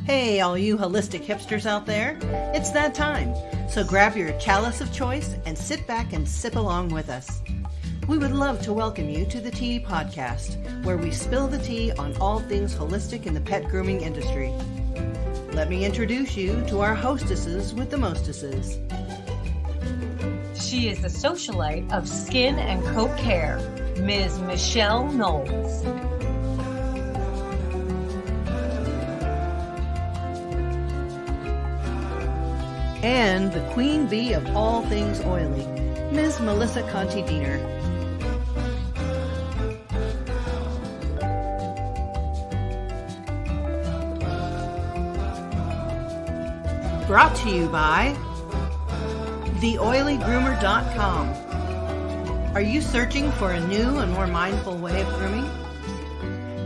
Hey, all you holistic hipsters out there, it's that time. So grab your chalice of choice and sit back and sip along with us. We would love to welcome you to the Tea Podcast, where we spill the tea on all things holistic in the pet grooming industry. Let me introduce you to our hostesses with the mostesses. She is the socialite of skin and coat care, Ms. Michelle Knowles. And the queen bee of all things oily, Ms. Melissa Conti-Diener. Brought to you by TheOilyGroomer.com. Are you searching for a new and more mindful way of grooming?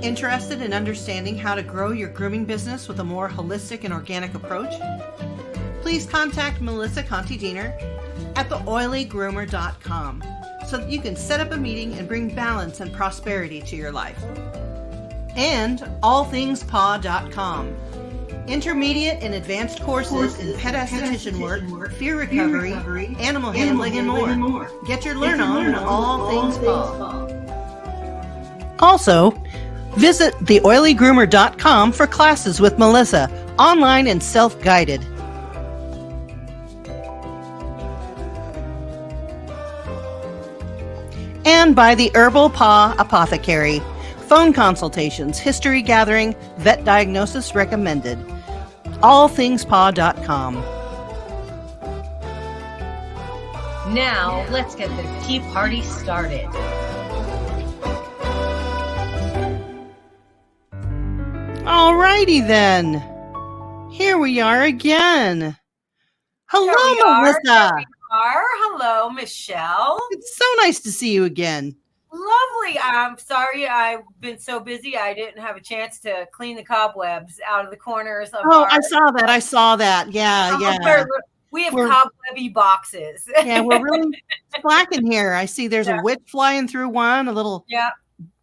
Interested in understanding how to grow your grooming business with a more holistic and organic approach? Please contact Melissa Conti-Diener at TheOilyGroomer.com so that you can set up a meeting and bring balance and prosperity to your life. And AllThingsPaw.com. Intermediate and advanced courses in pet esthetician work, fear recovery, animal handling, and more. Get your learn on All Things Paw. Also, visit TheOilyGroomer.com for classes with Melissa, online and self-guided. And by the Herbal Paw Apothecary. Phone consultations, history gathering, vet diagnosis recommended. AllThingsPaw.com. Now, let's get the tea party started. Alrighty then. Here we are again. Hello, Melissa. Hello, Michelle. It's so nice to see you again. Lovely. I'm sorry I've been so busy. I didn't have a chance to clean the cobwebs out of the corners of I saw that. Yeah. We have cobwebby boxes. Yeah, we're really slacking here. I see there's a witch flying through one, a little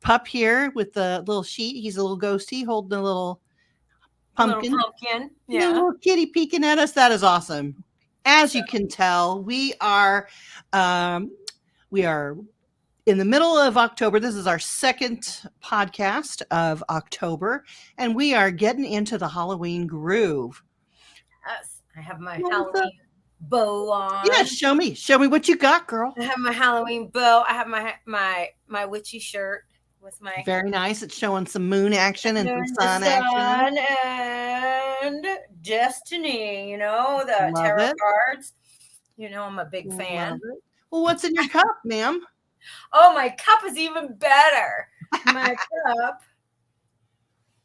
pup here with the little sheet. He's a little ghosty holding a little pumpkin. Yeah. A little kitty peeking at us. That is awesome. As you can tell, we are in the middle of October. This is our second podcast of October, and we are getting into the Halloween groove. Yes, I have my Halloween bow on. Yeah, show me what you got, girl. I have my Halloween bow. I have my witchy shirt with my very nice. It's showing some moon action and some sun action and destiny. You know, the tarot cards. You know, I'm a big fan. Well, what's in your cup, ma'am? Oh, my cup is even better. My cup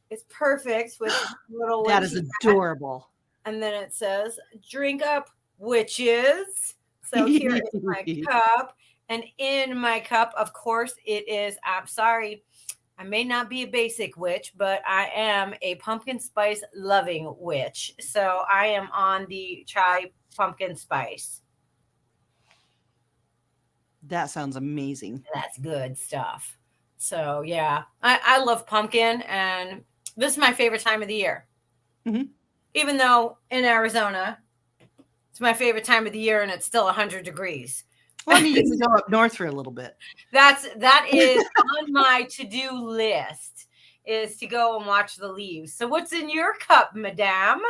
is perfect with little. That is adorable. And then it says, "Drink up, witches." So here is my cup. And in my cup, of course, it is, I'm sorry, I may not be a basic witch, but I am a pumpkin spice loving witch. So I am on the chai pumpkin spice. That sounds amazing. That's good stuff. So, yeah, I love pumpkin, and this is my favorite time of the year. Mm-hmm. Even though in Arizona, it's my favorite time of the year, and it's still 100 degrees. Well, I mean, you can go up north for a little bit. That is on my to-do list, is to go and watch the leaves. So what's in your cup, madame?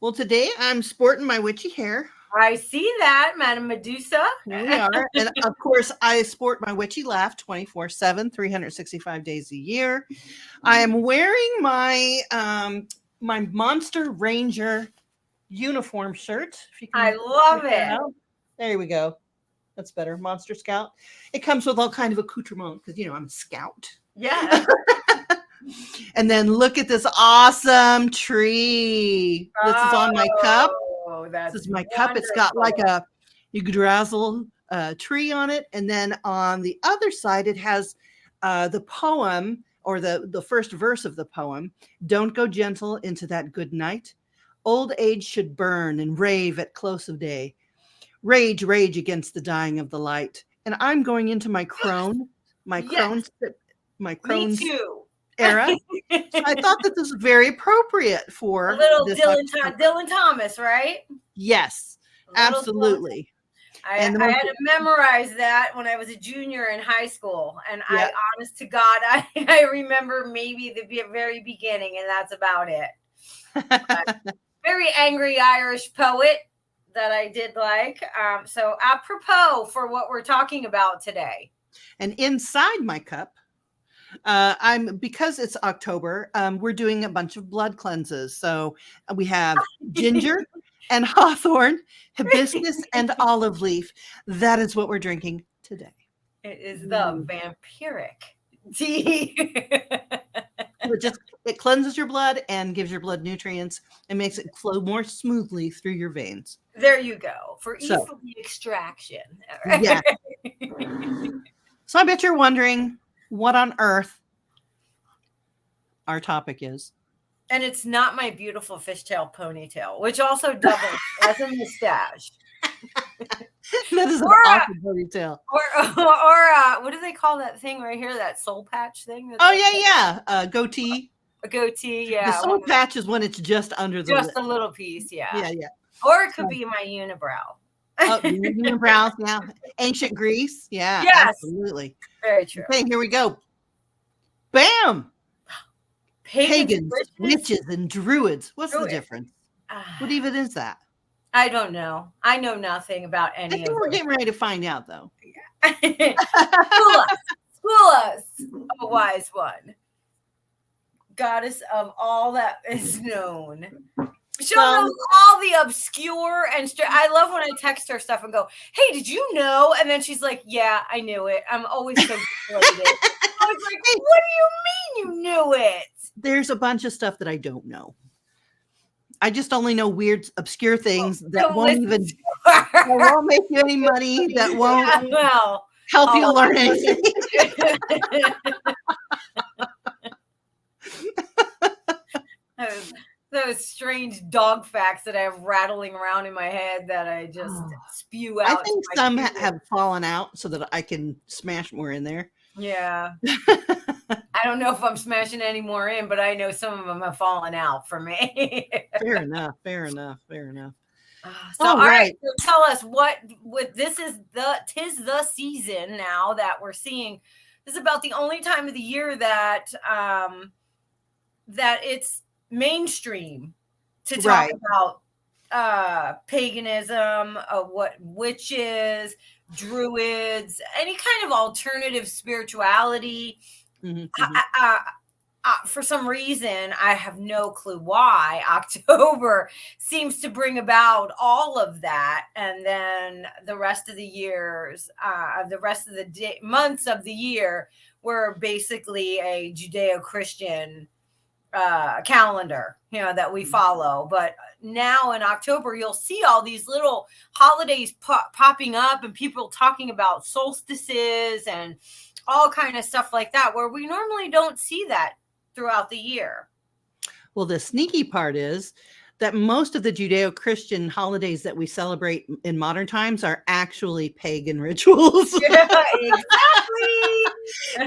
Well, today I'm sporting my witchy hair. I see that, Madam Medusa. Here we are. And of course, I sport my witchy laugh 24/7, 365 days a year. I am wearing my my Monster Ranger uniform shirt. If you can I love it. There we go. That's better. Monster Scout. It comes with all kind of accoutrement because, you know, I'm a scout. Yeah. And then look at this awesome tree. This is on my cup. This is my cup. It's got like a Yggdrasil tree on it. And then on the other side, it has the poem, or the first verse of the poem. Don't go gentle into that good night. Old age should burn and rave at close of day. Rage, rage against the dying of the light. And I'm going into my crone. My crone. Me too. era. So I thought that this was very appropriate for A little this Dylan, Dylan Thomas, right? Yes, A little Dylan. absolutely. I And the had most, to memorize that when I was a junior in high school. And yeah. I, honest to God, I remember maybe the very beginning, and that's about it. Very angry Irish poet that I did like. So apropos for what we're talking about today. And inside my cup, because it's October, we're doing a bunch of blood cleanses. So we have ginger and hawthorn, hibiscus and olive leaf. That is what we're drinking today. It is the vampiric tea. It cleanses your blood and gives your blood nutrients and makes it flow more smoothly through your veins. There you go. For easy So, extraction. yeah. So I bet you're wondering what on earth our topic is. And it's not my beautiful fishtail ponytail, which also doubles as a mustache. That is an Or awful ponytail. Or what do they call that thing right here? That soul patch thing? Oh, yeah. Goatee. A goatee, The yeah. soul patch is when it's just under the Just lip. a little piece, yeah. Yeah. Or it could be my unibrow. Oh, unibrows, yeah. Ancient Greece, yeah, Yes. absolutely. Very true. Okay, here we go. Bam! Pagans, witches, and druids. What's the difference? What even is that? I don't know. I know nothing about any I think we're getting ready to find out, though. School us, a wise one. Goddess of all that is known. Michelle knows all the obscure and I love when I text her stuff and go, "Hey, did you know?" And then she's like, "Yeah, I knew it." I'm always so deflated. I was like, "What do you mean you knew it?" There's a bunch of stuff that I don't know. I just only know weird, obscure things that won't make you any money, that won't help you learn anything. Those strange dog facts that I have rattling around in my head that I just spew out. I think some have fallen out so that I can smash more in there. Yeah. I don't know if I'm smashing any more in, but I know some of them have fallen out for me. Fair enough. So, all right. So tell us what this is tis the season now that we're seeing. This is about the only time of the year that that it's mainstream to talk about paganism, what witches, druids, any kind of alternative spirituality. For some reason, I have no clue why, October seems to bring about all of that. And then the rest of the years, months of the year, were basically a Judeo-Christian calendar, that we follow. But now in October, you'll see all these little holidays popping up and people talking about solstices and all kind of stuff like that, where we normally don't see that throughout the year. Well, the sneaky part is that most of the Judeo-Christian holidays that we celebrate in modern times are actually pagan rituals. Yeah, exactly.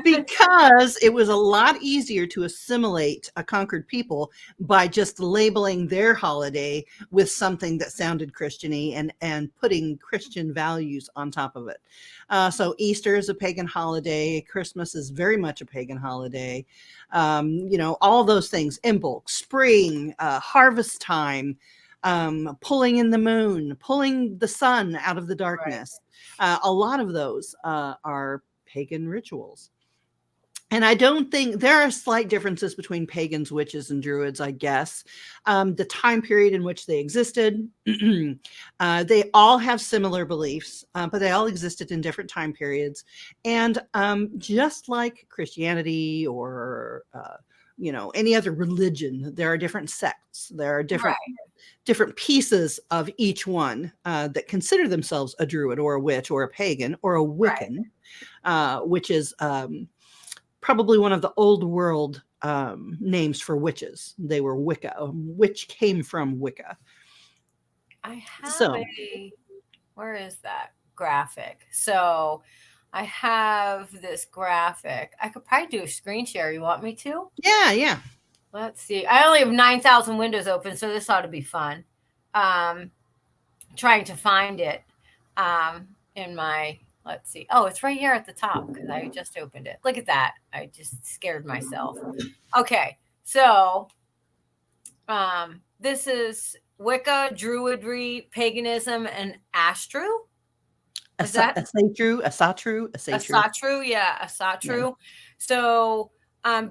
Because it was a lot easier to assimilate a conquered people by just labeling their holiday with something that sounded Christian-y and putting Christian values on top of it. So Easter is a pagan holiday. Christmas is very much a pagan holiday. All those things, Imbolc, spring, harvest time, pulling in the moon, pulling the sun out of the darkness. Right. A lot of those are pagan rituals. And I don't think there are slight differences between pagans, witches, and druids, I guess. The time period in which they existed, they all have similar beliefs, but they all existed in different time periods. And just like Christianity or, any other religion, there are different sects. There are different pieces of each one that consider themselves a druid or a witch or a pagan or a Wiccan, which is probably one of the old world names for witches. They were Wicca, which came from Wicca. I have where is that graphic? So I have this graphic. I could probably do a screen share. You want me to? Yeah. Let's see. I only have 9,000 windows open, so this ought to be fun. Trying to find it in my, let's see. Oh, it's right here at the top because I just opened it. Look at that. I just scared myself. Okay, so this is Wicca, Druidry, Paganism, and Astru. Is that Asatru? Asatru? Yeah, Asatru. Yeah. So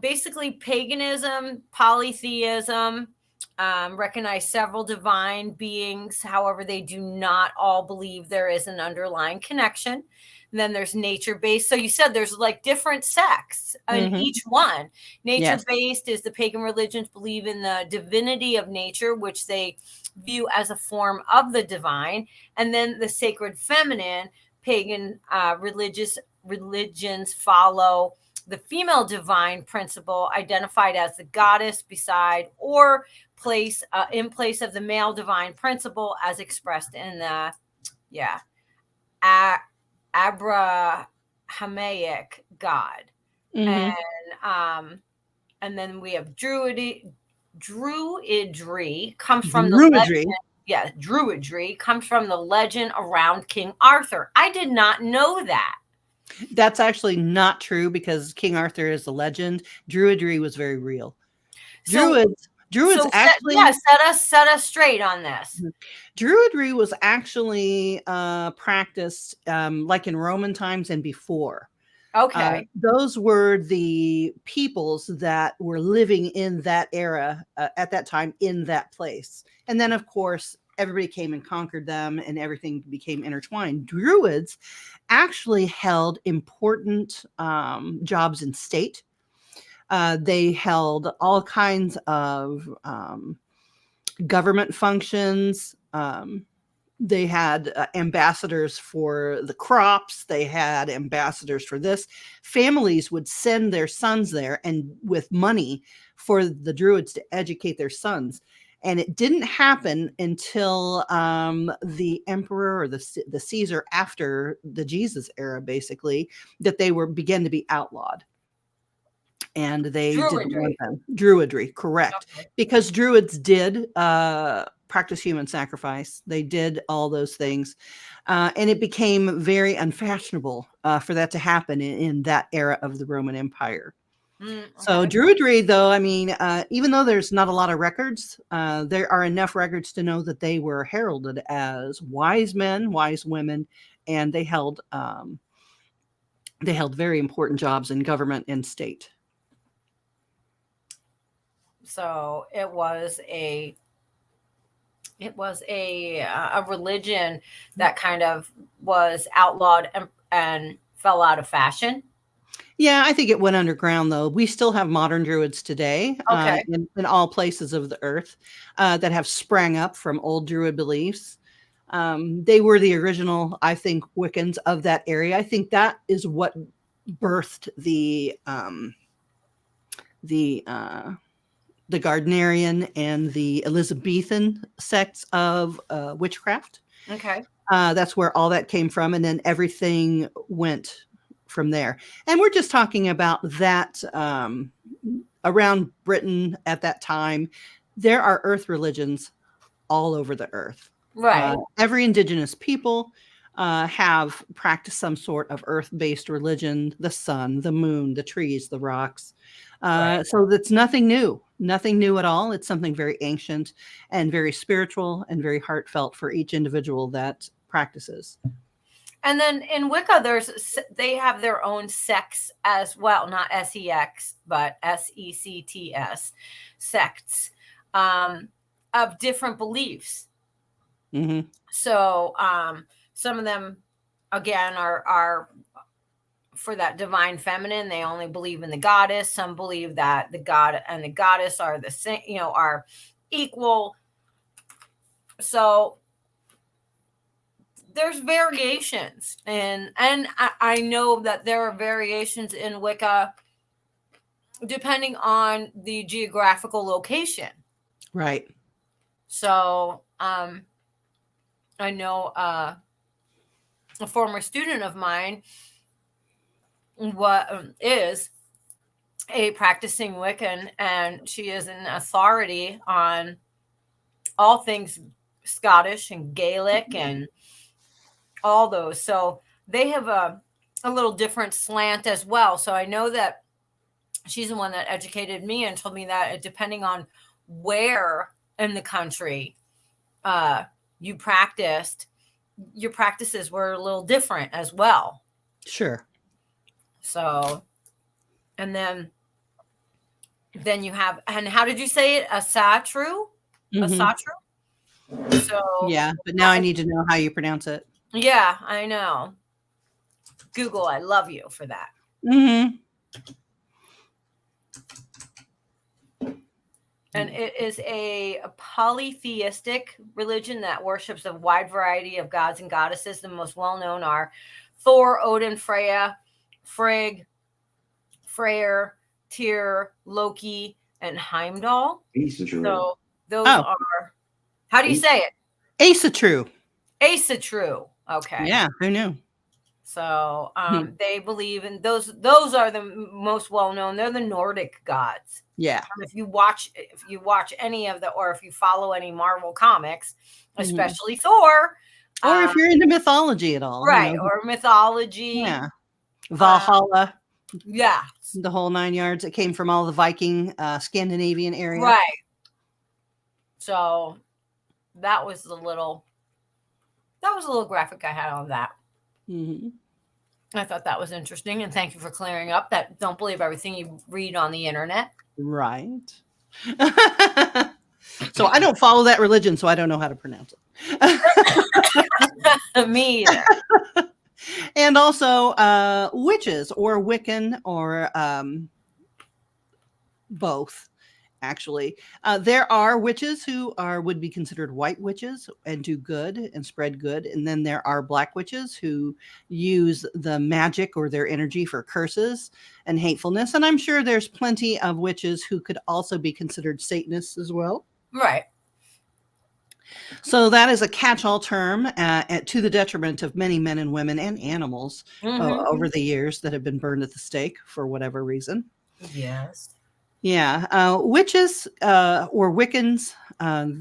basically, paganism, polytheism, recognize several divine beings. However, they do not all believe there is an underlying connection. And then there's nature based. So you said there's like different sects in each one. Nature based is the pagan religions believe in the divinity of nature, which they view as a form of the divine. And then the sacred feminine, pagan religions follow the female divine principle identified as the goddess beside or place in place of the male divine principle as expressed in the Abrahamic God. And then we have Druidry comes from the legend. Yeah, Druidry comes from the legend around King Arthur. I did not know that. That's actually not true because King Arthur is a legend. Druidry was very real. Druids actually set us straight on this. Druidry was actually practiced like in Roman times and before. Okay. Those were the peoples that were living in that era at that time in that place. And then, of course, everybody came and conquered them and everything became intertwined. Druids actually held important jobs in state. They held all kinds of government functions. They had ambassadors for the crops. They had ambassadors for this. Families would send their sons there and with money for the Druids to educate their sons. And it didn't happen until the emperor or the Caesar after the Jesus era, basically, that they began to be outlawed. And they didn't want them. Druidry, correct. Okay. Because Druids did practice human sacrifice. They did all those things. And it became very unfashionable for that to happen in that era of the Roman Empire. Okay. So Druidry, though, I mean, even though there's not a lot of records, there are enough records to know that they were heralded as wise men, wise women, and they held very important jobs in government and state. So it was a religion that kind of was outlawed and fell out of fashion. Yeah, I think it went underground, though. We still have modern Druids today in all places of the earth that have sprang up from old Druid beliefs. They were the original, I think, Wiccans of that area. I think that is what birthed the Gardnerian and the Elizabethan sects of witchcraft. Okay. That's where all that came from. And then everything went from there. And we're just talking about that around Britain at that time. There are earth religions all over the earth. Right. Every indigenous people have practiced some sort of earth-based religion, the sun, the moon, the trees, the rocks. So that's nothing new at all. It's something very ancient and very spiritual and very heartfelt for each individual that practices. And then in Wicca, they have their own sects as well, not SEX, but SECTS, sects of different beliefs. Mm-hmm. So some of them, again, are for that divine feminine. They only believe in the goddess. Some believe that the god and the goddess are the same, are equal. So there's variations, and I know that there are variations in Wicca depending on the geographical location. Right. So I know a former student of mine is a practicing Wiccan, and she is an authority on all things Scottish and Gaelic and all those. So they have a little different slant as well. So I know that she's the one that educated me and told me that depending on where in the country you practiced, your practices were a little different as well. Sure. So, and then you have, and how did you say it? Asatru? Asatru? So, yeah, but now I need to know how you pronounce it. Yeah, I know. Google, I love you for that. And it is a polytheistic religion that worships a wide variety of gods and goddesses. The most well-known are Thor, Odin, Freya, Frigg, Freyr, Tyr, Loki, and Heimdall. So those are, how do you say it? Asatru. Asatru. Okay. Yeah, who knew? So they believe in those. Those are the most well-known. They're the Nordic gods. Yeah. If you watch any of or if you follow any Marvel comics, especially Thor, or if you're into mythology at all, right? Or mythology, yeah, Valhalla, yeah, the whole 9 yards. It came from all the Viking, Scandinavian area, right? So that was a little graphic I had on that. I thought that was interesting, and thank you for clearing up that. Don't believe everything you read on the internet. Right. So I don't follow that religion, so I don't know how to pronounce it. Me either. And also witches or Wiccan or both. Actually, there are witches who would be considered white witches and do good and spread good. And then there are black witches who use the magic or their energy for curses and hatefulness. And I'm sure there's plenty of witches who could also be considered Satanists as well. Right. So that is a catch-all term to the detriment of many men and women and animals over the years that have been burned at the stake for whatever reason. Yes. Yeah. Witches or Wiccans,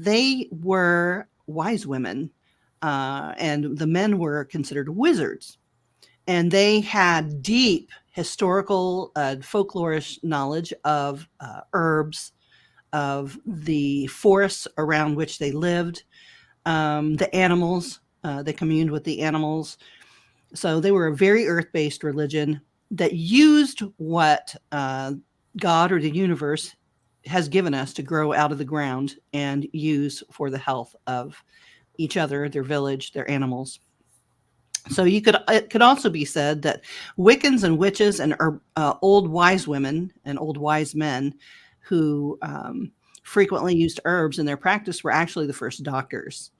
they were wise women, and the men were considered wizards. And they had deep historical, folklorish knowledge of herbs, of the forests around which they lived, the animals. They communed with the animals. So they were a very earth-based religion that used what God or the universe has given us to grow out of the ground and use for the health of each other, their village, their animals. So it could also be said that Wiccans and witches and old wise women and old wise men who frequently used herbs in their practice were actually the first doctors.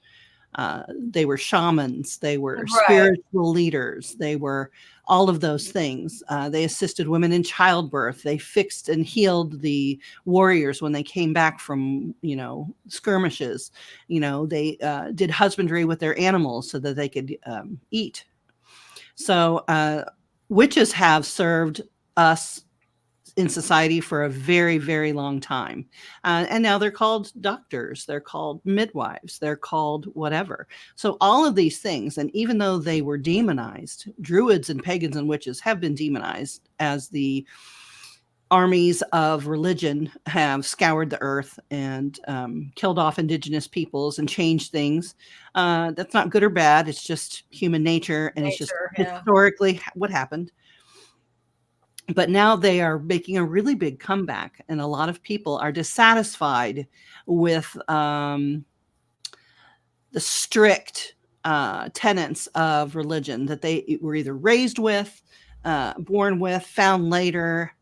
They were shamans, they were spiritual leaders, they were all of those things. They assisted women in childbirth. They fixed and healed the warriors when they came back from, skirmishes. They did husbandry with their animals so that they could eat. So witches have served us in society for a very, very long time. And now they're called doctors, they're called midwives, they're called whatever. So all of these things, and even though they were demonized, Druids and pagans and witches have been demonized as the armies of religion have scoured the earth and killed off indigenous peoples and changed things. That's not good or bad. It's just human nature. And it's just historically what happened. But now they are making a really big comeback, and a lot of people are dissatisfied with the strict tenets of religion that they were either raised with, born with, found later.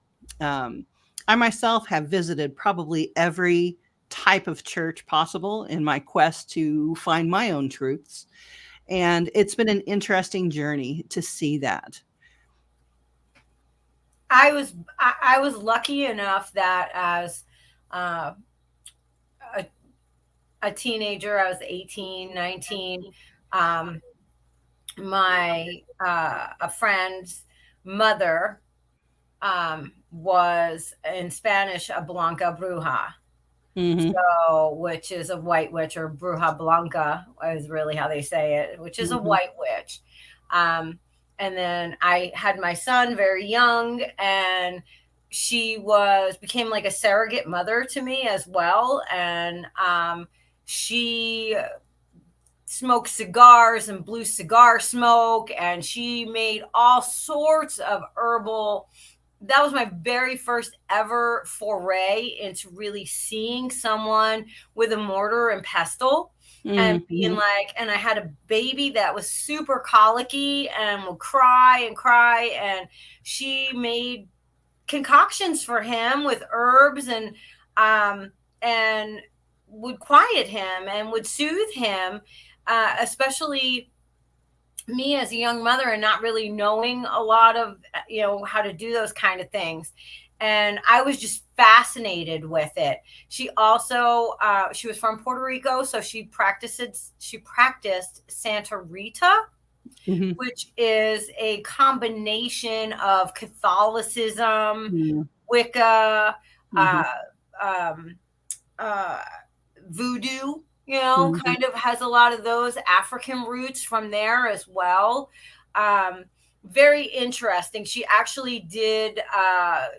I myself have visited probably every type of church possible in my quest to find my own truths. And it's been an interesting journey to see that. I was lucky enough that as a teenager, I was 18, 19. My a friend's mother was in Spanish a blanca bruja. Mm-hmm. So, which is a white witch, or bruja blanca is really how they say it, which is a Mm-hmm. white witch. Um, and then I had my son very young, and she became like a surrogate mother to me as well. And she smoked cigars and blew cigar smoke, and she made all sorts of herbal. That was my very first ever foray into really seeing someone with a mortar and pestle and being Mm-hmm. like, and I had a baby that was super colicky and would cry and cry, and she made concoctions for him with herbs um and would quiet him and would soothe him, especially me as a young mother and not really knowing a lot of how to do those kind of things. And I was just fascinated with it. She also she was from Puerto Rico, so she practiced Santa Rita, Mm-hmm. which is a combination of Catholicism, Wicca, Mm-hmm. uh, um, uh, voodoo, Mm-hmm. kind of has a lot of those African roots from there as well. Um, Very interesting. She actually did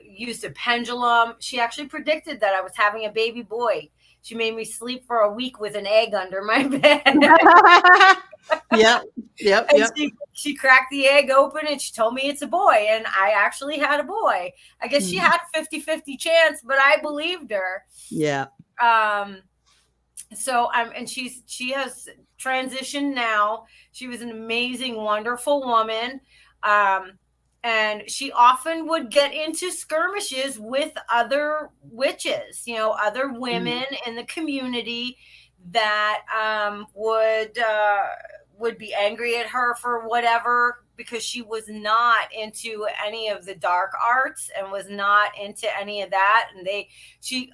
used a pendulum. She actually predicted that I was having a baby boy. She made me sleep for a week with an egg under my bed. Yep. Yep. And Yep. she cracked the egg open and she told me it's a boy, and I actually had a boy. I guess she Mhm. had 50-50 chance, but I believed her. Yeah. Um so and she has transitioned now. She was an amazing, wonderful woman. Um and she often would get into skirmishes with other witches, other Mhm. women in the community that would be angry at her for whatever, because she was not into any of the dark arts and was not into any of that. And she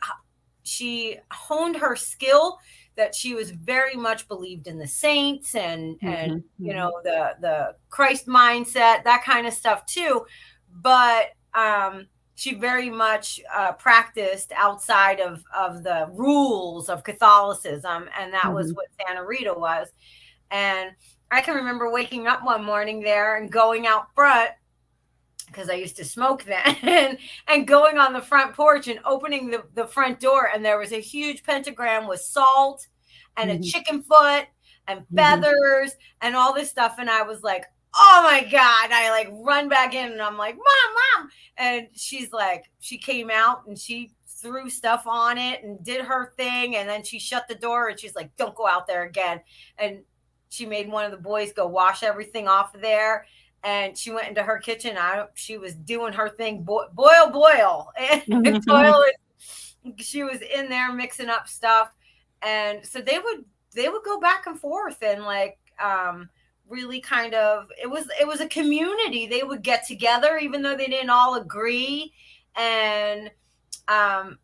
she honed her skill, that she was very much believed in the saints and Mhm. Mhm. the Christ mindset, that kind of stuff too. But she very much practiced outside of the rules of Catholicism, and that was Mhm. what Santa Rita was. And I can remember waking up one morning there and going out front, because I used to smoke then, and going on the front porch and opening the front door, and there was a huge pentagram with salt and a Mhm. chicken foot and Mhm. feathers and all this stuff. And I was like, oh my God. I like run back in and I'm like, Mom. And she's like, she came out and she threw stuff on it and did her thing. And then she shut the door and she's like, don't go out there again. And she made one of the boys go wash everything off of there, and she went into her kitchen. She was doing her thing, boil, and Mhm. toilet. She was in there mixing up stuff, and so they would go back and forth, and like really kind of, it was a community. They would get together even though they didn't all agree, and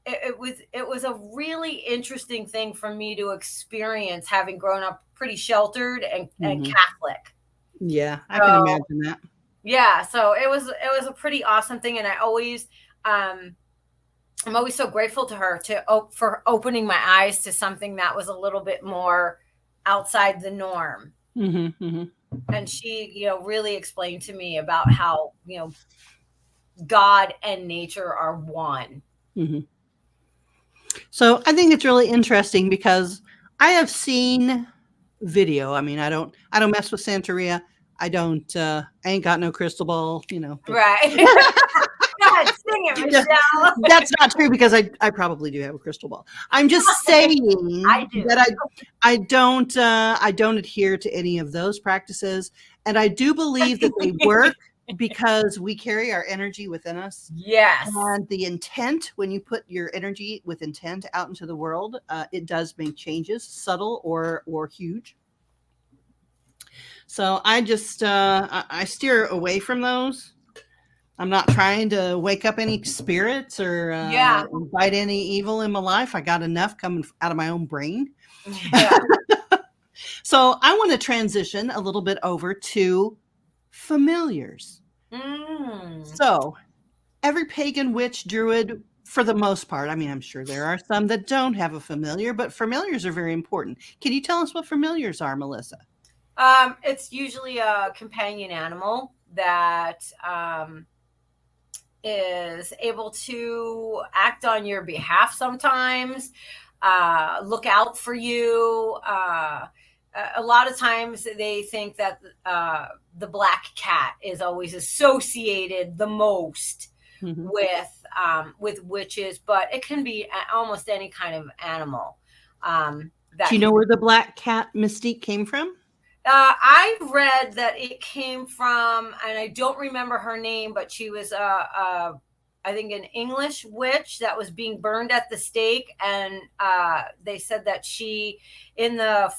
it was a really interesting thing for me to experience, having grown up pretty sheltered and Mhm. Catholic. Yeah, I can So imagine that. yeah, so it was a pretty awesome thing, and um I'm always so grateful to her for opening my eyes to something that was a little bit more outside the norm. Mhm. Mhm. And she, really explained to me about how, God and nature are one. Mhm. So I think it's really interesting because I have seen video. I mean, I don't mess with Santeria. I ain't got no crystal ball, but Right. Go ahead, sing it, yeah, Michelle. that's not true because I probably do have a crystal ball. I'm just I saying do. that I don't adhere to any of those practices, and I do believe that they work because we carry our energy within us. Yes. And the intent, when you put your energy with intent out into the world, it does make changes, subtle or huge. So I steer away from those. I'm not trying to wake up any spirits or Yeah. invite any evil in my life. I got enough coming out of my own brain. Yeah. So I want to transition a little bit over to familiars. Mm. So every pagan, witch, druid, for the most part, I mean, I'm sure there are some that don't have a familiar, but familiars are very important. Can you tell us what familiars are, Melissa? It's usually a companion animal that is able to act on your behalf sometimes, look out for you. A lot of times they think that the black cat is always associated the most Mm-hmm. with witches, but it can be almost any kind of animal. Do That you can know be. where the black cat mystique came from? I read that it came from, and I don't remember her name, but she was I think an English witch that was being burned at the stake, and they said that she, in the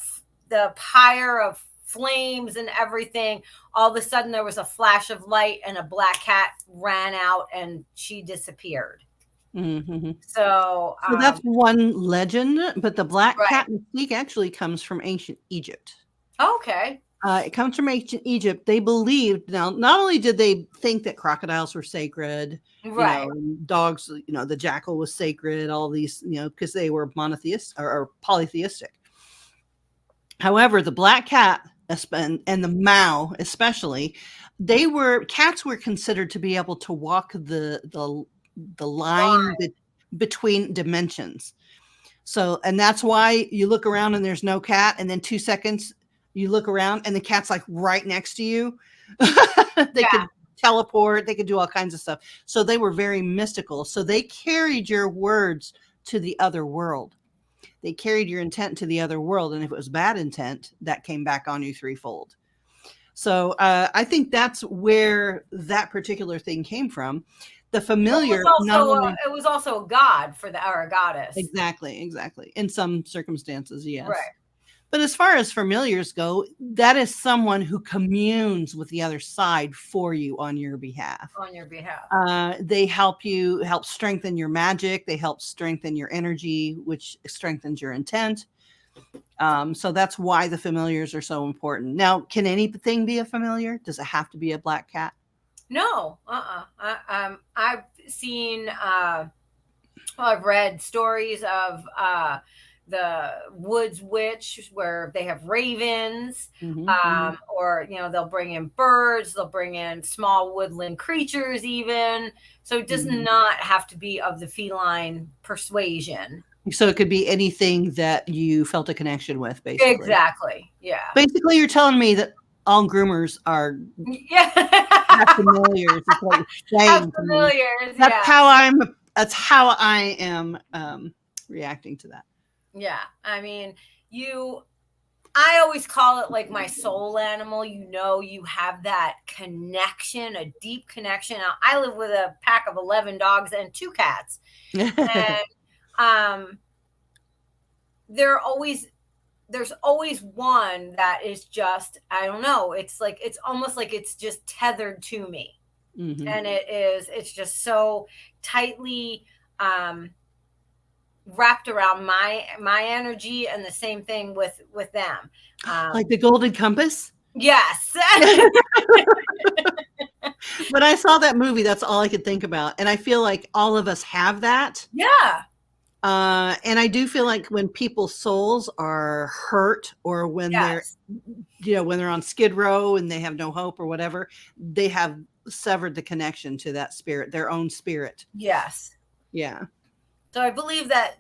pyre of flames and everything, all of a sudden there was a flash of light, and a black cat ran out, and she disappeared. Mm-hmm. So, So that's one legend, but the black right. cat mystique actually comes from ancient Egypt. Okay. It comes from ancient Egypt. They believed, now, not only did they think that crocodiles were sacred, Right. dogs, the jackal was sacred, all these, because they were monotheist or polytheistic. However, the black cat and the Mao, especially, cats were considered to be able to walk the line between dimensions. So, and that's why you look around and there's no cat, and then 2 seconds you look around and the cat's like right next to you. They could teleport, they could do all kinds of stuff. So they were very mystical. So they carried your words to the other world. They carried your intent to the other world. And if it was bad intent, that came back on you threefold. So I think that's where that particular thing came from. The familiar, it was also a god or a goddess. Exactly. In some circumstances, yes. Right. But as far as familiars go, that is someone who communes with the other side for you on your behalf. They help strengthen your magic. They help strengthen your energy, which strengthens your intent. So that's why the familiars are so important. Now, can anything be a familiar? Does it have to be a black cat? No. I've seen, I've read stories of the woods witch where they have ravens, or they'll bring in birds, they'll bring in small woodland creatures even. So it does not have to be of the feline persuasion. So it could be anything that you felt a connection with, basically. Exactly. Yeah. Basically, you're telling me that all groomers are familiars. Is what you're saying to me. That's how I am reacting to that. Yeah. I mean, I always call it like my soul animal. You have that connection, a deep connection. Now, I live with a pack of 11 dogs and 2 cats. And there's always one that is just, I don't know, it's almost like it's just tethered to me. And it's just so tightly wrapped around my energy, and the same thing with them. Like the golden compass? Yes. When I saw that movie, that's all I could think about. And I feel like all of us have that. Yeah. And I do feel like when people's souls are hurt, or when they're on Skid Row and they have no hope or whatever, they have severed the connection to that spirit, their own spirit. Yes. Yeah. So I believe that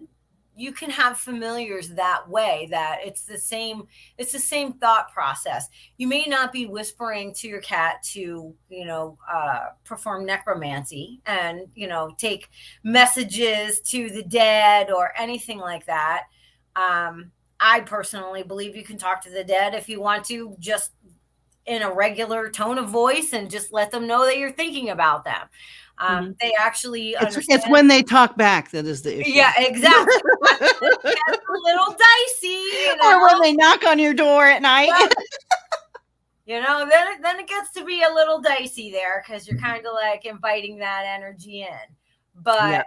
you can have familiars that way, that it's the same thought process. You may not be whispering to your cat to, perform necromancy and, take messages to the dead or anything like that. I personally believe you can talk to the dead if you want to, just in a regular tone of voice, and just let them know that you're thinking about them. They actually understand. It's when they talk back that is the issue. Yeah, exactly. It's a little dicey, or when they knock on your door at night. Then it gets to be a little dicey there, because you're kind of like inviting that energy in. But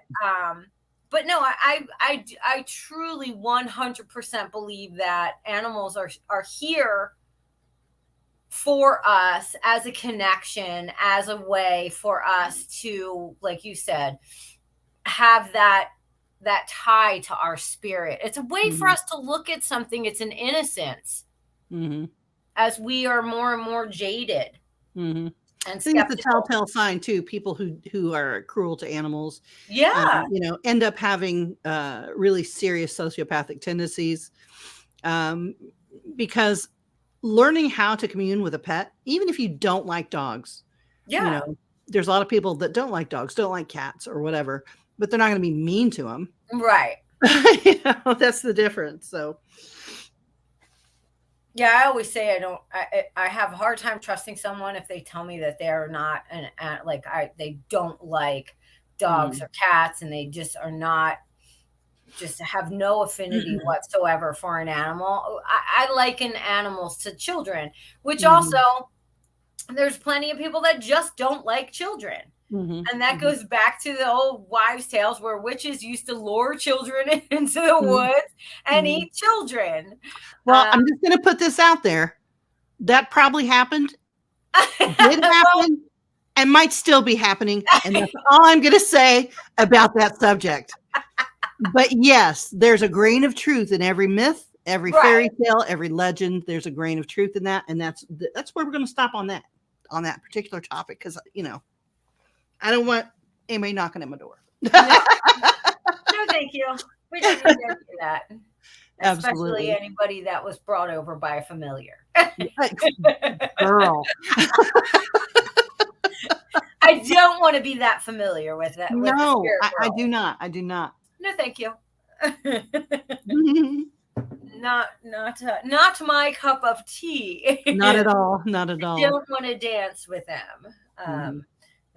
but no, I truly 100% believe that animals are here for us as a connection, as a way for us to, like you said, have that tie to our spirit. It's a way for us to look at something. It's an innocence as we are more and more jaded and I think it's a skeptical. telltale sign too. People who are cruel to animals, Yeah. end up having really serious sociopathic tendencies, because learning how to commune with a pet, even if you don't like dogs, Yeah. there's a lot of people that don't like dogs, don't like cats or whatever, but they're not going to be mean to them. Right. That's the difference. So Yeah, I always say I have a hard time trusting someone if they tell me that they're not they don't like dogs or cats, and they just are not, just have no affinity whatsoever for an animal. I liken animals to children, which also there's plenty of people that just don't like children. And that goes back to the old wives' tales where witches used to lure children into the woods and eat children. Well, I'm just going to put this out there. That probably happened, did happen, Well, and might still be happening. And that's all I'm going to say about that subject. But yes, there's a grain of truth in every myth, every fairy tale, every legend. There's a grain of truth in that. And that's where we're going to stop on that particular topic. Because, I don't want anybody knocking at my door. No, thank you. We don't need to do that. Especially anybody that was brought over by a familiar. Girl. I don't want to be that familiar with that. No, I do not. I do not. No, thank you. Not my cup of tea. Not at all. Not at all. I don't want to dance with them.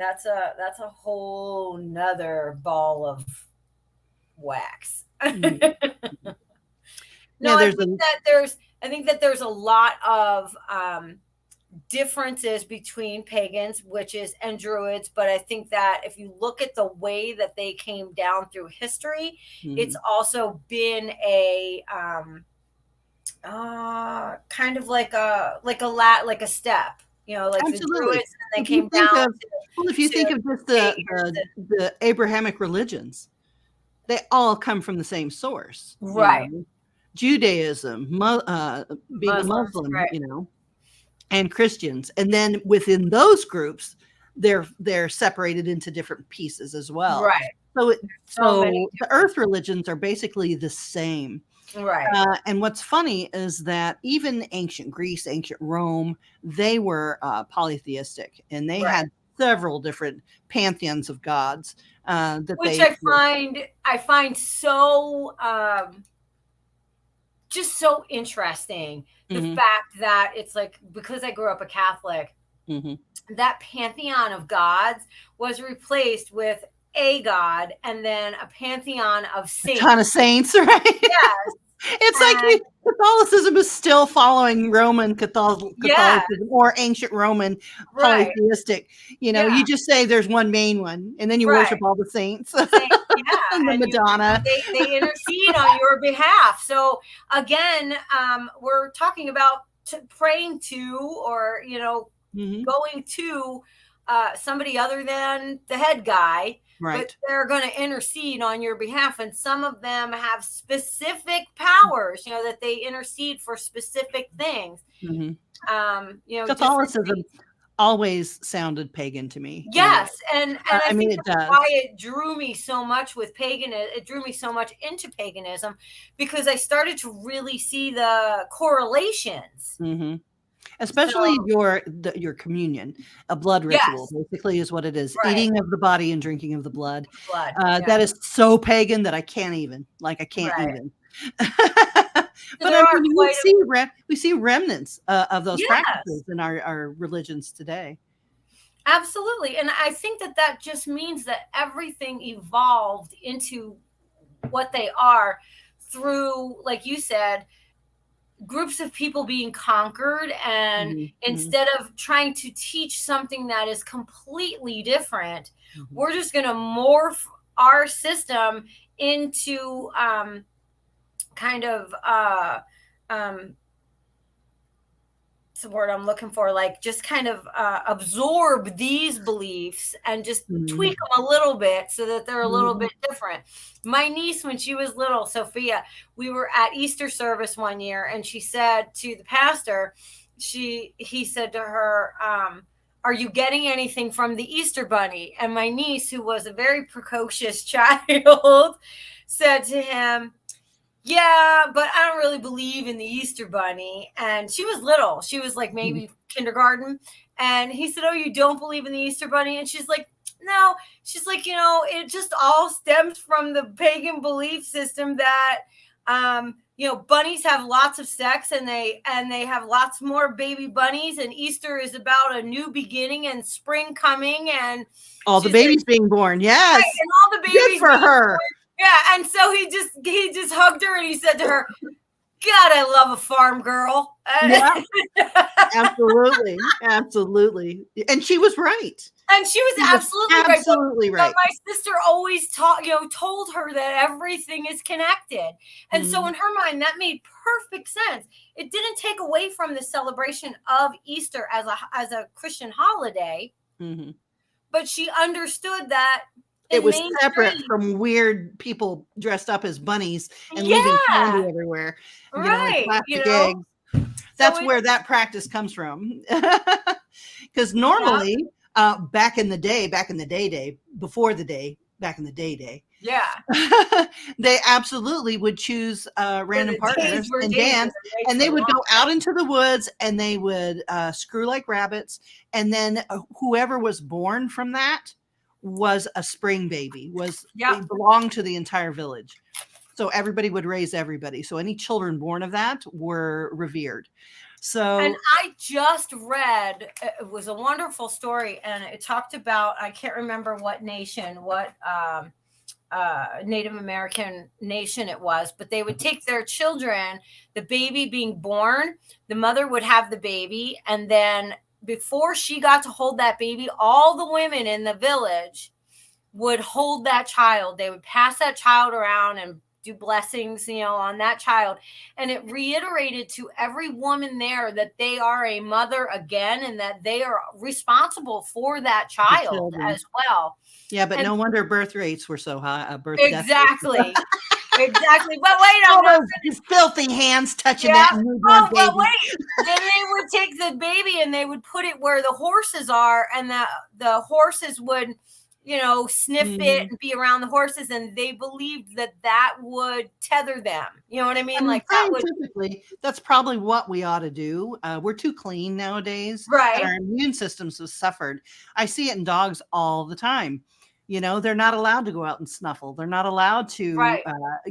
That's a whole nother ball of wax. No, I think that there's a lot of differences between pagans, witches, and druids. But I think that if you look at the way that they came down through history, it's also been a kind of like a step. Like absolutely. The Druids, and they came down. If you think of just the Abrahamic religions, they all come from the same source, right? Judaism, being a Muslim, right. And Christians, and then within those groups, they're separated into different pieces as well, right? So the Earth religions are basically the same. Right. And what's funny is that even ancient Greece, ancient Rome, they were polytheistic, and they had several different pantheons of gods. Which I find so just so interesting. The fact that it's like, because I grew up a Catholic, that pantheon of gods was replaced with a god and then a pantheon of saints. A ton of saints, right? Yes. It's like Catholicism is still following Roman Catholicism or ancient Roman polytheistic. You just say there's one main one, and then you worship all the saints. And the Madonna. They intercede on your behalf. So again, we're talking about praying to, or going to somebody other than the head guy. Right. But they're going to intercede on your behalf. And some of them have specific powers, that they intercede for specific things. Catholicism always sounded pagan to me. Yes. And I think it does. Why it drew me so much with it drew me so much into paganism, because I started to really see the correlations. Especially your communion, a blood ritual, basically is what it is. Right. Eating of the body and drinking of the blood. That is so pagan that I can't even. Even. But we see remnants of those practices in our religions today. Absolutely. And I think that just means that everything evolved into what they are through, like you said, groups of people being conquered, and instead of trying to teach something that is completely different, we're just going to morph our system into the word I'm looking for, like just kind of absorb these beliefs and just tweak them a little bit so that they're a little bit different. My niece, when she was little, Sophia, we were at Easter service one year, and she said to the pastor, he said to her, are you getting anything from the Easter bunny? And my niece, who was a very precocious child, said to him, yeah, but I don't really believe in the Easter bunny. And she was little. She was like maybe kindergarten. And he said, oh, you don't believe in the Easter bunny? And she's like, no. She's like, it just all stems from the pagan belief system that, bunnies have lots of sex and they have lots more baby bunnies. And Easter is about a new beginning and spring coming. And all the babies being born. Yes. Right, and all the babies good for her. Born. Yeah, and so he just hugged her and he said to her, God, I love a farm girl. Yeah, absolutely. And she was right. And she was absolutely right. But my sister always told her that everything is connected. And so in her mind, that made perfect sense. It didn't take away from the celebration of Easter as a Christian holiday, but she understood that it was separate from weird people dressed up as bunnies and leaving candy everywhere. Right. Like plastic eggs. That's where that practice comes from. Because normally, back in the day, yeah, they absolutely would choose random partners and dance, and they would go out into the woods and they would screw like rabbits, and then whoever was born from that was a spring baby, it belonged to the entire village. So everybody would raise everybody. So any children born of that were revered. So, and I just read, it was a wonderful story, and it talked about, I can't remember what nation, what Native American nation it was, but they would take their children, the baby being born, the mother would have the baby, and then before she got to hold that baby, all the women in the village would hold that child. They would pass that child around and do blessings, on that child. And it reiterated to every woman there that they are a mother again and that they are responsible for that child as well. Yeah, but no wonder birth rates were so high. Exactly. Exactly. But wait, all those filthy hands touching that newborn baby. But wait. Then they would take the baby and they would put it where the horses are, and the horses would, sniff it and be around the horses, and they believed that would tether them. You know what I mean? Like that's probably what we ought to do. We're too clean nowadays. Right. And our immune systems have suffered. I see it in dogs all the time. They're not allowed to go out and snuffle. They're not allowed to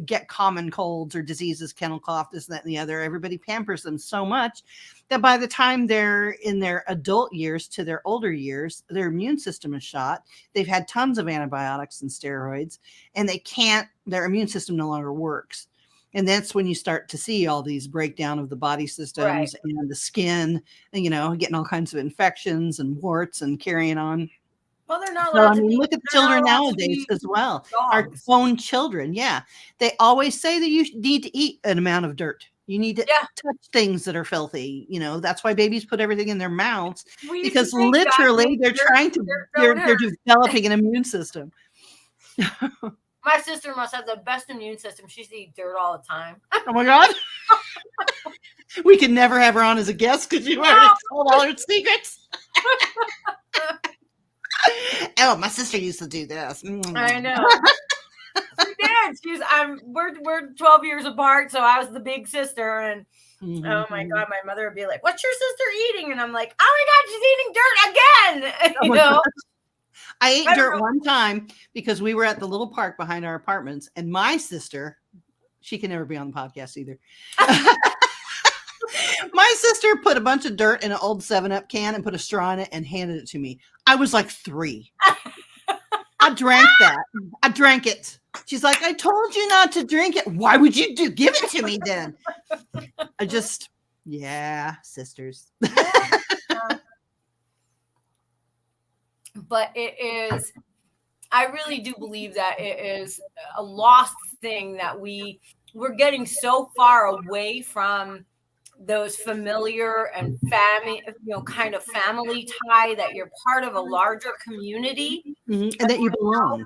get common colds or diseases, kennel cough, this, that, and the other. Everybody pampers them so much that by the time they're in their adult years to their older years, their immune system is shot. They've had tons of antibiotics and steroids, and their immune system no longer works. And that's when you start to see all these breakdown of the body systems and the skin, and, getting all kinds of infections and warts and carrying on. Well, they're not allowed look at the children nowadays as well. Dogs. Our own children. Yeah. They always say that you need to eat an amount of dirt. You need to touch things that are filthy. That's why babies put everything in their mouths, because literally they're developing an immune system. My sister must have the best immune system. She used to eat dirt all the time. Oh my God. We can never have her on as a guest because you already told all her secrets. Oh, my sister used to do this. I know. She did. We're 12 years apart, so I was the big sister, and oh my God, my mother would be like, "What's your sister eating?" And I'm like, "Oh my God, she's eating dirt again!" I ate dirt one time because we were at the little park behind our apartments, and my sister, she can never be on the podcast either. My sister put a bunch of dirt in an old 7-Up can and put a straw in it and handed it to me. I was like 3. I drank that. I drank it. She's like, I told you not to drink it. Why would you give it to me then? Sisters. But it is, I really do believe that it is a lost thing that we're getting so far away from those familiar and family, kind of family tie, that you're part of a larger community. And that you belong.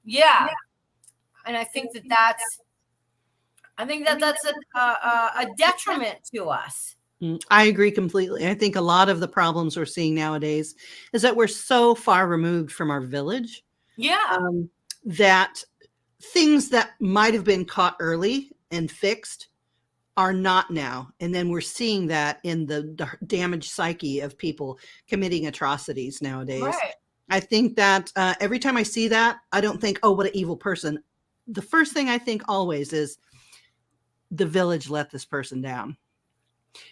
Yeah. And I think that's a detriment to us. I agree completely. I think a lot of the problems we're seeing nowadays is that we're so far removed from our village. Yeah. That things that might have been caught early and fixed are not now. And then we're seeing that in the damaged psyche of people committing atrocities nowadays. Right. I think that every time I see that, I don't think, oh, what an evil person. The first thing I think always is the village let this person down.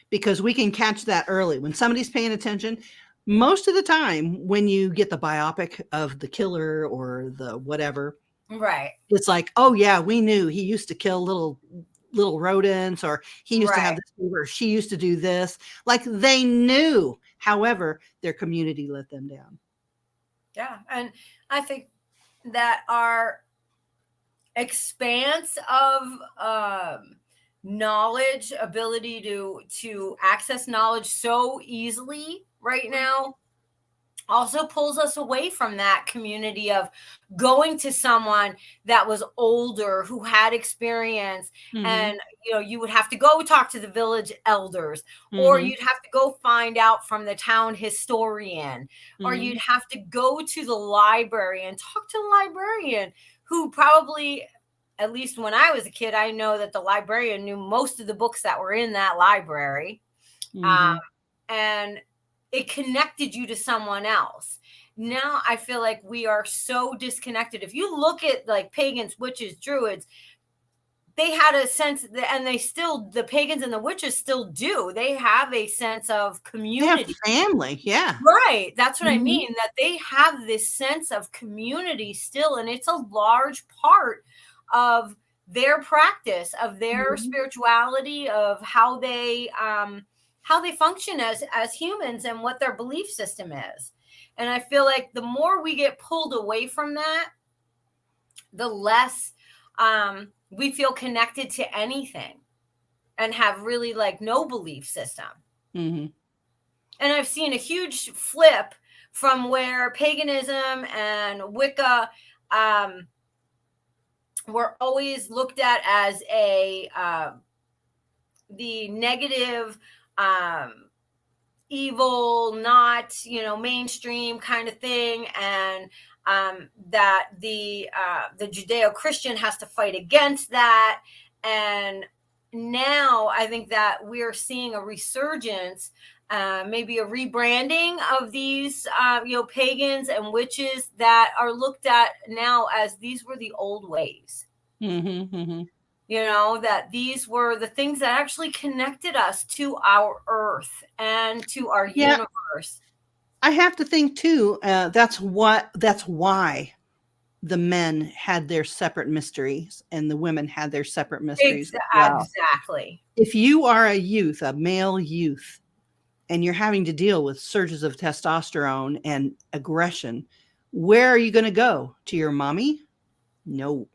Because we can catch that early. When somebody's paying attention, most of the time when you get the biopic of the killer or the whatever, right, it's like, oh yeah, we knew he used to kill little rodents, or he used to have this fever, or she used to do this. Like they knew. However, their community let them down. Yeah. And I think that our expanse of knowledge, ability to access knowledge so easily right now, also pulls us away from that community of going to someone that was older, who had experience. And you would have to go talk to the village elders, or you'd have to go find out from the town historian, or you'd have to go to the library and talk to the librarian, who probably, at least when I was a kid, I know that the librarian knew most of the books that were in that library. And it connected you to someone else. Now I feel like we are so disconnected. If you look at like pagans, witches, druids, they had a sense, and the pagans and the witches still do. They have a sense of community. They have family, yeah. Right. That's what I mean, that they have this sense of community still. And it's a large part of their practice, of their spirituality, of how they function as humans, and what their belief system is. And I feel like the more we get pulled away from that, the less we feel connected to anything, and have really like no belief system. And I've seen a huge flip from where paganism and Wicca were always looked at as the negative, evil, not mainstream kind of thing, and that the Judeo-Christian has to fight against that. And now I think that we're seeing a resurgence, maybe a rebranding of these pagans and witches that are looked at now as these were the old ways. That these were the things that actually connected us to our earth and to our universe. I have to think too, that's why the men had their separate mysteries and the women had their separate mysteries. Exactly. If you are a male youth, and you're having to deal with surges of testosterone and aggression, where are you going to go? To your mommy? No.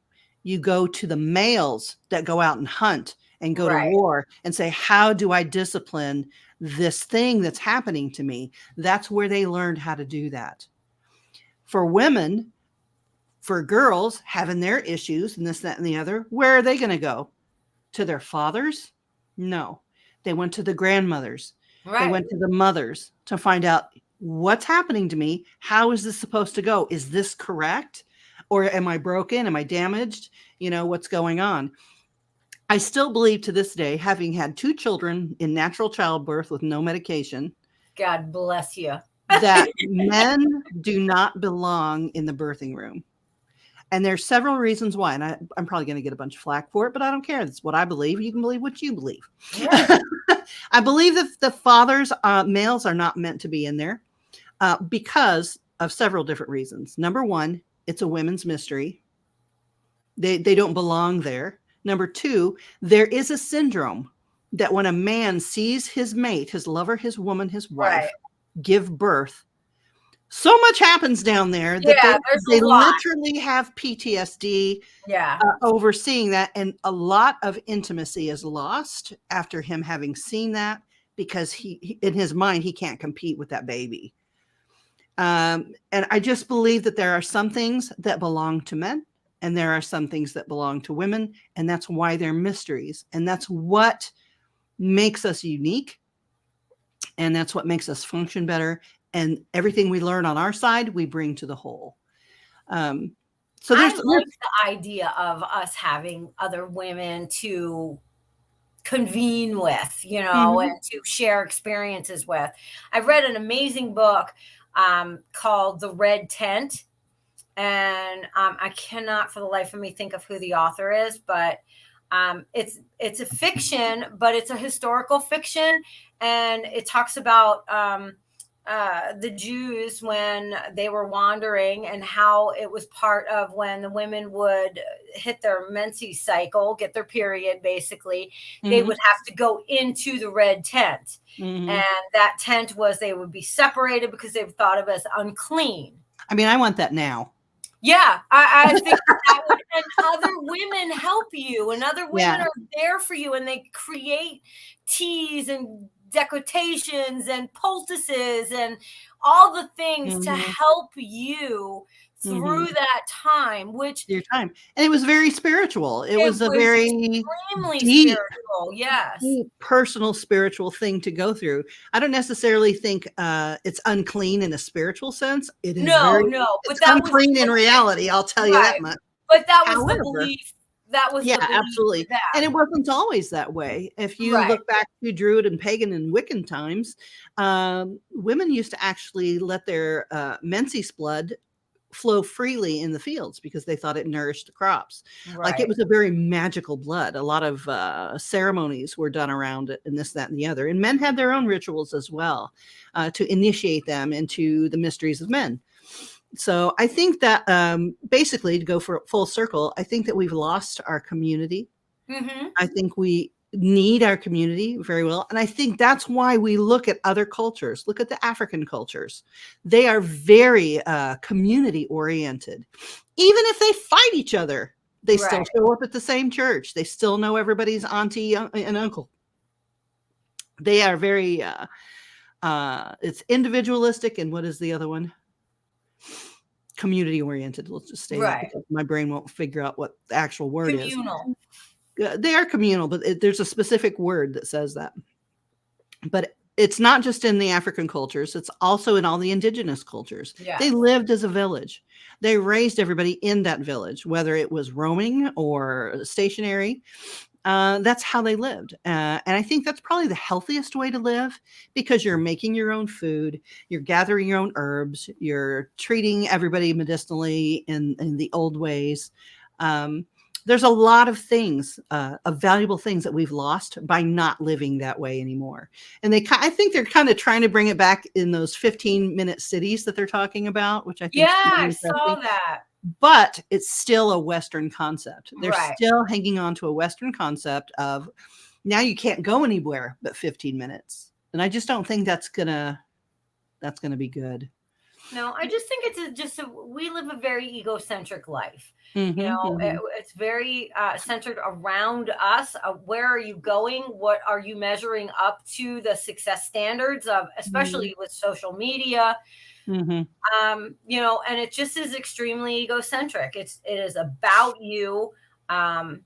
You go to the males that go out and hunt and go to war and say, how do I discipline this thing that's happening to me? That's where they learned how to do that. For women, for girls having their issues and this, that, and the other, where are they going to go? To their fathers? No. They went to the grandmothers. They went to the mothers to find out what's happening to me. How is this supposed to go? Is this correct? Or am I broken? Am I damaged? What's going on? I still believe to this day, having had 2 children in natural childbirth with no medication. God bless you. That men do not belong in the birthing room. And there's several reasons why. And I'm probably going to get a bunch of flack for it, but I don't care. That's what I believe. You can believe what you believe. Yeah. I believe that the fathers, males, are not meant to be in there because of several different reasons. Number one, it's a women's mystery. They don't belong there. Number 2, there is a syndrome that when a man sees his mate, his lover, his woman, his wife give birth, So much happens down there that Yeah, there's they a lot. literally have PTSD Yeah. overseeing that, and a lot of intimacy is lost after him having seen that, because in his mind he can't compete with that baby. And I just believe that there are some things that belong to men, and there are some things that belong to women, and that's why they're mysteries, and that's what makes us unique, and that's what makes us function better. And everything we learn on our side, we bring to the whole. Um, so I there's like the idea of us having other women to convene with, Mhm. and to share experiences with. I've read an amazing book called The Red Tent. And I cannot for the life of me think of who the author is, but it's a fiction, but it's a historical fiction, and it talks about the Jews when they were wandering, and how it was part of when the women would hit their menses cycle, get their period, basically, they Mhm. would have to go into the red tent. And Mhm. that tent was, they would be separated because they were thought of as unclean. I mean, I want that now. Yeah, I think that would, and other women help you, and other women Yeah. are there for you, and they create teas and decorations and poultices and all the things to Mhm. help you Mhm. through that time, which Your time. And it was very spiritual. It it was a was very extremely deep, spiritual. Yes. deep personal spiritual thing to go through. I don't necessarily think it's unclean in a spiritual sense. It is No, very no, it's but that was unclean in reality, I'll tell you that right. much. But that was the However, belief. That was yeah, the belief for absolutely. And it them. wasn't always that way. If you Right. look back to Druid and Pagan and Wiccan times, women used to actually let their menses blood flow freely in the fields because they thought it nourished the crops. Like, it Right. was a very magical blood. A lot of ceremonies were done around it, and this, that, and the other. And men had their own rituals as well to initiate them into the mysteries of men. So I think that basically, to go for full circle, I think that we've lost our community. Mhm. I think we need our community very well. And I think that's why we look at other cultures. Look at the African cultures. They are very community oriented. Even if they fight each other, they still Right. show up at the same church. They still know everybody's auntie and uncle. They are very, it's individualistic. And what is the other one? Community oriented. Let's just say that Right. because my brain won't figure out what the actual word is. Communal. They are communal, but there's a specific word that says that. But it's not just in the African cultures, it's also in all the indigenous cultures. They Yes. lived as a village. They raised everybody in that village, whether it was roaming or stationary. That's how they lived. And I think that's probably the healthiest way to live, because you're making your own food, you're gathering your own herbs, you're treating everybody medicinally in the old ways. Um, there's a lot of things, of valuable things that we've lost by not living that way anymore. And I think they're kind of trying to bring it back in those 15-minute cities that they're talking about, which I think Yeah, is kind of I interesting. saw that. But it's still a Western concept. They're Right. still hanging on to a Western concept of, now you can't go anywhere but 15 minutes. And I just don't think that's gonna be good. No, I just think we live a very egocentric life. Mhm, mhm, It's very centered around us. Where are you going? What are you measuring up to the success standards of, mhm, especially with social media? mhm. And it just is extremely egocentric. It is about you. Um,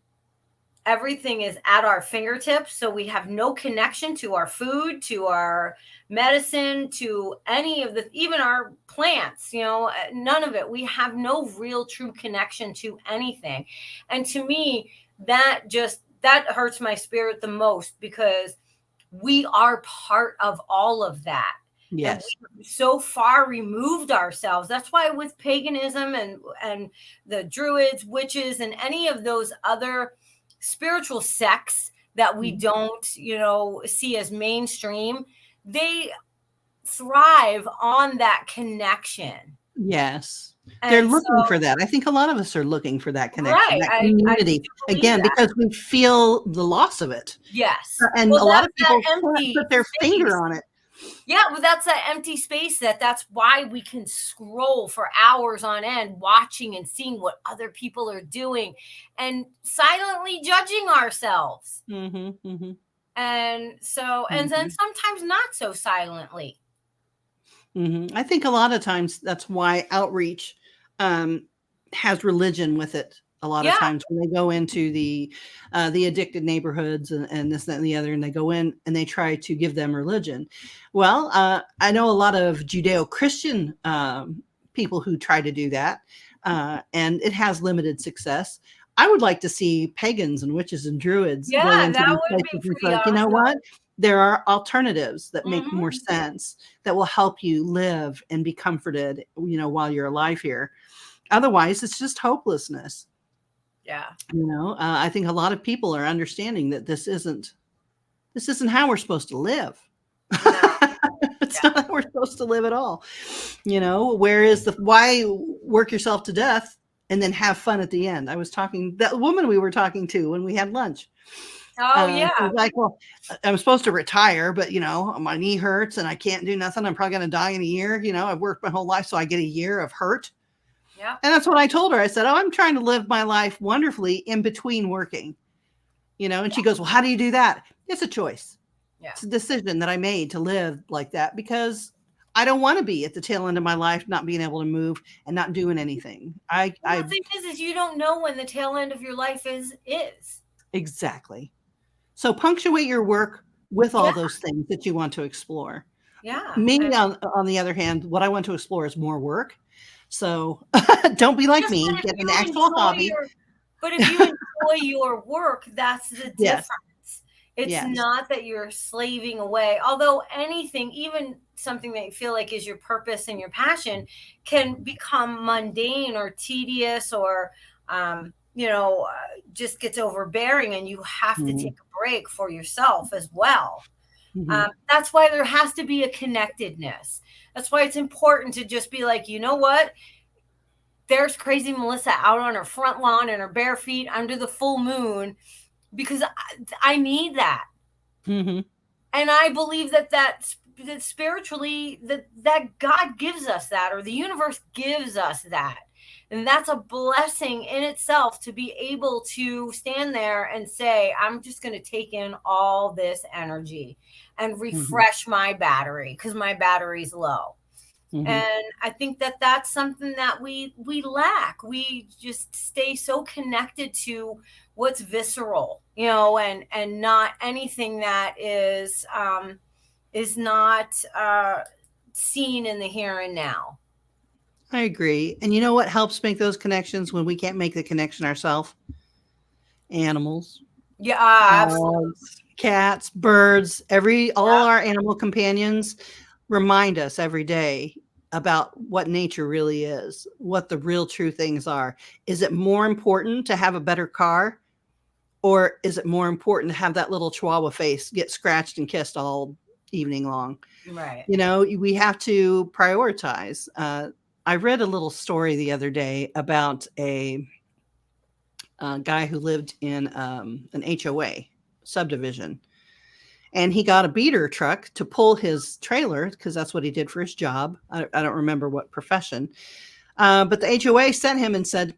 Everything is at our fingertips, so we have no connection to our food, to our medicine, to any of the, even our plants, none of it. We have no real true connection to anything. And to me, that hurts my spirit the most, because we are part of all of that. And Yes. we so far removed ourselves. That's why with paganism and the Druids, witches, and any of those other spiritual sects that we Mhm. don't, see as mainstream, they thrive on that connection. Yes. They're And looking for so, that. I think a lot of us are looking for that connection, right, that I community, do believe again, that. because we feel the loss of it. Yes. And Well, a lot that's of that people can't empty put their finger space. on it. Yeah, well, that's that empty space that's why we can scroll for hours on end, watching and seeing what other people are doing and silently judging ourselves. Mhm, mhm, And so, and then mhm, sometimes not so silently. mhm. I think a lot of times that's why outreach, um, has religion with it. A lot of Yeah. times when they go into the addicted neighborhoods and this, that, and the other, and they go in and they try to give them religion. Well, I know a lot of Judeo-Christian, people who try to do that, and it has limited success. I would like to see pagans and witches and druids go Yeah, into that these would places be and it's pretty like, "You know awesome. what? There are alternatives that make more Hmm. sense, that will help you live and be comforted, while you're alive here. Otherwise, it's just hopelessness. Yeah. I think a lot of people are understanding that this isn't how we're supposed to live. No. It's Yeah. not how we're supposed to live at all. Where is the why work yourself to death and then have fun at the end? I was talking that woman we were talking to when we had lunch. Oh, She yeah. was like, "Well, I'm supposed to retire, but my knee hurts and I can't do nothing. I'm probably going to die in a year. I've worked my whole life, so I get a year of hurt." Yeah. And that's what I told her. I said, "Oh, I'm trying to live my life wonderfully in between working." And she goes, "Well, how do you do that?" It's a choice. Yeah. It's a decision that I made to live like that because I don't want to be at the tail end of my life, not being able to move and not doing anything. I, Well, the I thing is you don't know when the tail end of your life is. exactly. So punctuate your work with all Yeah. those things that you want to explore. Yeah. Me, And on the other hand, what I want to explore is more work. So don't be like just me. that if Get an you actual enjoy hobby. your But if you enjoy your work, that's the Yes. difference. It's Yes. not that you're slaving away. Although anything, even something that you feel like is your purpose and your passion, can become mundane or tedious or, just gets overbearing and you have to Mhm. take a break for yourself as well. Mhm. That's why there has to be a connectedness. That's why it's important to just be like, you know what? There's crazy Melissa out on her front lawn in her bare feet under the full moon because I need that. Mhm. And I believe that spiritually that God gives us that, or the universe gives us that. And that's a blessing in itself to be able to stand there and say, I'm just going to take in all this energy and Mhm. refresh my battery because my battery's low. Mhm. And I think that that's something that we lack. We just stay so connected to what's visceral, and not anything that is not seen in the here and now. I agree. And you know what helps make those connections when we can't make the connection ourselves? Animals. Yeah, absolutely. Dogs, cats, birds, all Yeah. our animal companions remind us every day about what nature really is, what the real true things are. Is it more important to have a better car, or is it more important to have that little chihuahua face get scratched and kissed all evening long? Right. We have to prioritize. I read a little story the other day about a guy who lived in an HOA subdivision, and he got a beater truck to pull his trailer because that's what he did for his job. I don't remember what profession, but the HOA sent him and said,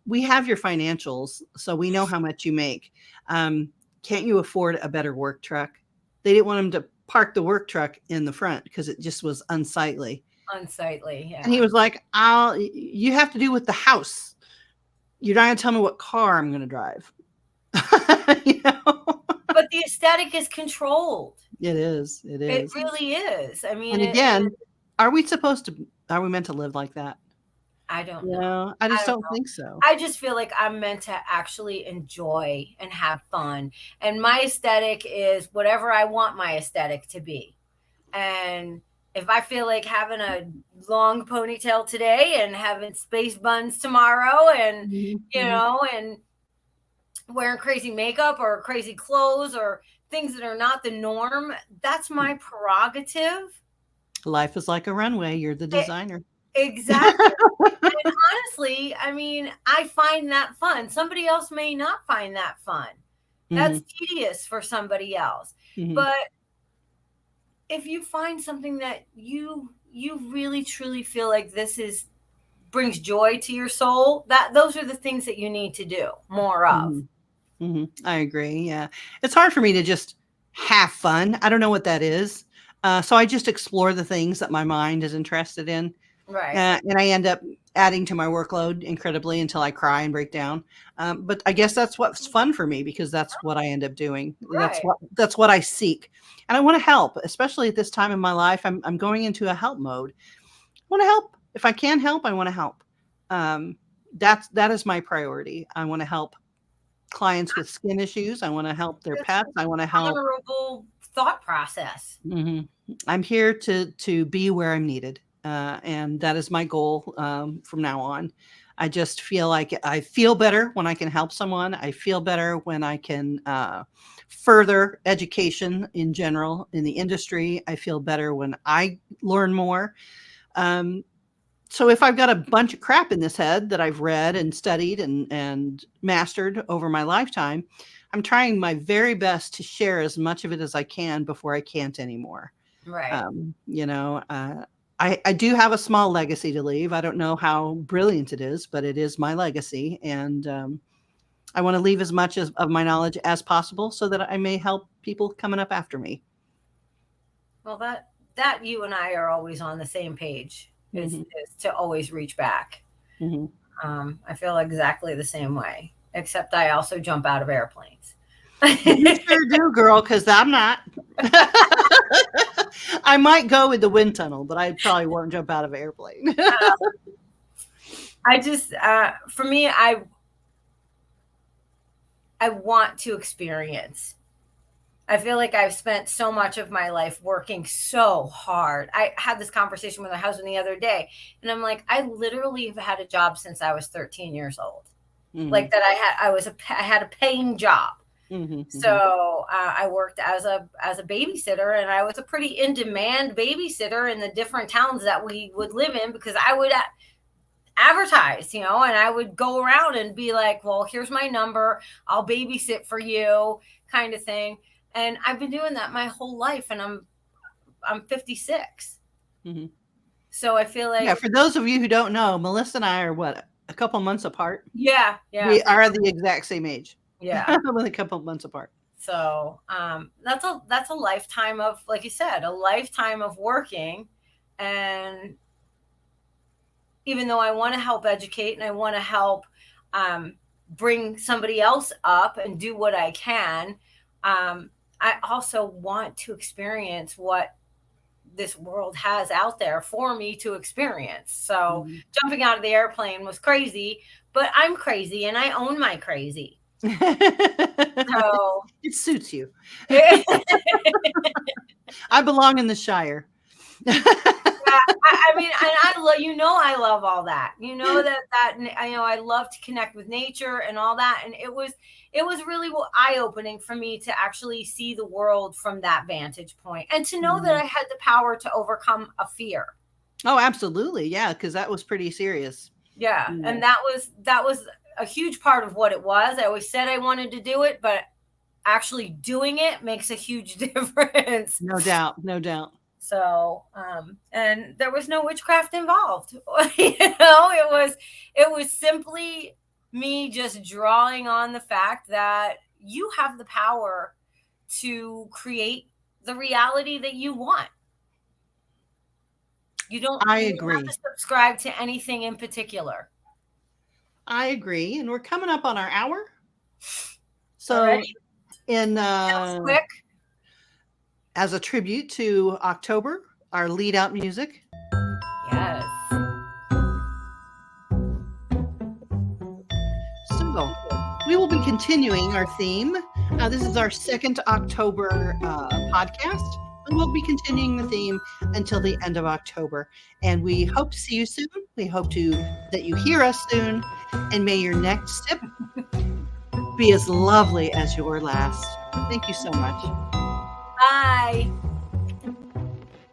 "We have your financials, so we know how much you make. Can't you afford a better work truck?" They didn't want him to park the work truck in the front because it just was unsightly. Unsightly. And he Yeah. was like, You have to do with the house. You're not going to tell me what car I'm going to drive." you know? But the aesthetic is controlled. It is. It It is. really is. I mean, And again, are we meant to live like that? I don't know. No, I I just don't don't know. think so. I just feel like I'm meant to actually enjoy and have fun. And my aesthetic is whatever I want my aesthetic to be. And if I feel like having a long ponytail today and having space buns tomorrow and, Mhm, mhm. and wearing crazy makeup or crazy clothes or things that are not the norm, that's my prerogative. Life is like a runway, you're the E- designer. exactly. And honestly, I mean, I find that fun. Somebody else may not find that fun. That's Mhm, tedious for somebody else. mhm, But if you find something that you really truly feel like this is brings joy to your soul, that those are the things that you need to do more of. I agree. Yeah. It's hard for me to just have fun. I don't know what that is. So I just explore the things that my mind is interested in. Right. And I end up adding to my workload incredibly until I cry and break down. But I guess that's what's fun for me because that's what I end up doing. Right. That's what I seek. And I want to help, especially at this time in my life. I'm going into a help mode. I want to help. If I can help, I want to help. That is my priority. I want to help clients with skin issues. I want to help their It's pets. I want to help. honorable thought process. I'm here to be where I'm needed. And that is my goal from now on. I just feel like I feel better when I can help someone. I feel better when I can further education in general in the industry. I feel better when I learn more. So if I've got a bunch of crap in this head that I've read and studied and mastered over my lifetime, I'm trying my very best to share as much of it as I can before I can't anymore. Right. I do have a small legacy to leave. I don't know how brilliant it is, but it is my legacy. And I want to leave as much of my knowledge as possible so that I may help people coming up after me. Well, that you and I are always on the same page. Is to always reach back. I feel exactly the same way, except I also jump out of airplanes. You sure do, girl, because I'm not. I might go with the wind tunnel, but I probably won't jump out of an airplane. I just, for me, I want to experience. I feel like I've spent so much of my life working so hard. I had this conversation with my husband the other day, and I'm like, I literally have had a job since I was 13 years old. Like that, I had a paying job. So I worked as a babysitter, and I was a pretty in demand babysitter in the different towns that we would live in because I would advertise, and I would go around and be like, well, here's my number. I'll babysit for you, kind of thing. And I've been doing that my whole life, and I'm 56. So I feel like, yeah. For those of you who don't know, Melissa and I are a couple months apart. Yeah. We are the exact same age. Yeah. Only a couple months apart. So that's a lifetime of, like you said, a lifetime of working. And even though I want to help educate and I want to help bring somebody else up and do what I can, I also want to experience what this world has out there for me to experience. So jumping out of the airplane was crazy, but I'm crazy and I own my crazy. So it suits you. I belong in the Shire. I mean, and I love all that. I love to connect with nature and all that. And it was really eye-opening for me to actually see the world from that vantage point and to know that I had the power to overcome a fear. Oh, absolutely. Yeah. Cause that was pretty serious. Yeah. And that was a huge part of what it was. I always said I wanted to do it, but actually doing it makes a huge difference. No doubt. No doubt. So, and there was no witchcraft involved. It was simply me just drawing on the fact that you have the power to create the reality that you want. You don't have to subscribe to anything in particular. I agree. And we're coming up on our hour. So Already? quick. As a tribute to October, our lead out music. Yes. So we will be continuing our theme. This is our second October podcast. And we'll be continuing the theme until the end of October. And we hope to see you soon. We hope that you hear us soon. And may your next sip be as lovely as your last. Thank you so much. Bye.